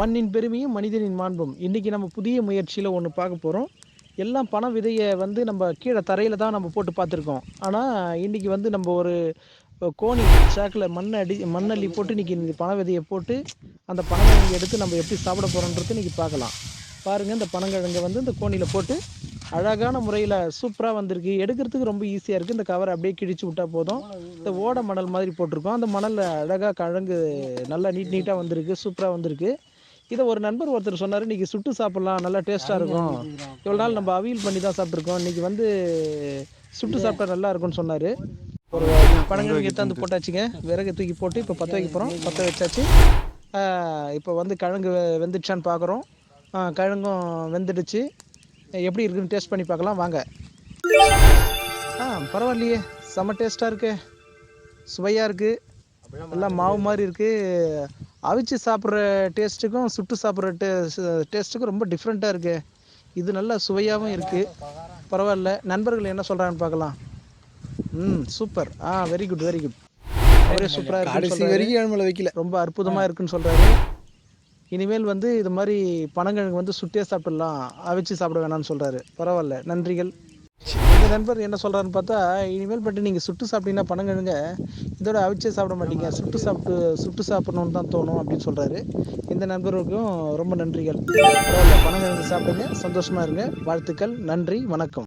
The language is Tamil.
மண்ணின் பெருமையும் மனிதனின் மாண்பும். இன்னைக்கு நம்ம புதிய முயற்சியில் ஒன்று பார்க்க போகிறோம். எல்லாம் பண விதையை வந்து நம்ம கீழே தரையில் தான் நம்ம போட்டு பார்த்துருக்கோம். ஆனால் இன்னைக்கு வந்து நம்ம ஒரு கோணி சாக்கில் மண்ணள்ளி போட்டு இன்னைக்கு பண விதையை போட்டு அந்த பனங்கிழங்கு எடுத்து நம்ம எப்படி சாப்பிட போகிறோன்றது இன்னைக்கு பார்க்கலாம். பாருங்கள், இந்த பனங்கிழங்கை வந்து இந்த கோணியில் போட்டு அழகான முறையில் சூப்பராக வந்திருக்கு. எடுக்கிறதுக்கு ரொம்ப ஈஸியாக இருக்குது. இந்த கவரை அப்படியே கிழிச்சு விட்டால் போதும். இந்த ஓடை மணல் மாதிரி போட்டிருக்கோம். அந்த மணலில் அழகாக கிழங்கு நல்லா நீட்டாக வந்திருக்கு, சூப்பராக வந்திருக்கு. இதை ஒரு நண்பர் ஒருத்தர் சொன்னார், இன்றைக்கி சுட்டு சாப்பிட்லாம், நல்லா டேஸ்ட்டாக இருக்கும். இவ்வளோ நாள் நம்ம அவியல் பண்ணி தான் சாப்பிட்ருக்கோம், இன்றைக்கி வந்து சுட்டு சாப்பிட்டா நல்லா இருக்கும்னு சொன்னார். ஒரு பனங்கிழங்கு எடுத்து போட்டாச்சுங்க. விறகு தூக்கி போட்டு இப்போ பற்ற வைக்க போகிறோம். பற்ற வச்சாச்சு. இப்போ வந்து கிழங்கு வெந்துடுச்சான்னு பார்க்குறோம். கிழங்கும் வெந்துடுச்சு. எப்படி இருக்குன்னு டேஸ்ட் பண்ணி பார்க்கலாம் வாங்க. பரவாயில்லையே, செம்ம டேஸ்ட்டாக இருக்குது, சுவையாக இருக்குது, எல்லாம் மாவு மாதிரி இருக்குது. அவிச்சு சாப்பிட்ற டேஸ்ட்டுக்கும் சுட்டு சாப்பிட்ற டேஸ்ட்டுக்கும் ரொம்ப டிஃப்ரெண்ட்டாக இருக்குது. இது நல்லா சுவையாகவும் இருக்குது. பரவாயில்ல, நண்பர்கள் என்ன சொல்கிறாங்கன்னு பார்க்கலாம். Super. Very good very good. ஒரே சூப்பராக இருக்குது, வைக்கல, ரொம்ப அற்புதமாக இருக்குன்னு சொல்கிறாரு. இனிமேல் வந்து இது மாதிரி பனங்கிழங்கு வந்து சுட்டே சாப்பிடலாம், அவிச்சு சாப்பிட வேணாம்னு சொல்கிறாரு. பரவாயில்ல, நன்றிகள். இந்த நண்பர் என்ன சொல்கிறாருன்னு பார்த்தா, இனிமேல் பட்டு நீங்கள் சுட்டு சாப்பிட்டீங்கன்னா பனங்கிழங்க இதோட அவிச்சே சாப்பிட மாட்டீங்க, சுட்டு சாப்பிடணுன்னு தான் தோணும் அப்படின்னு சொல்கிறாரு. இந்த நண்பருக்கும் ரொம்ப நன்றிகள். பரவாயில்ல, பனங்கிழங்கு சாப்பிடுங்க, சந்தோஷமாக இருங்க. வாழ்த்துக்கள், நன்றி, வணக்கம்.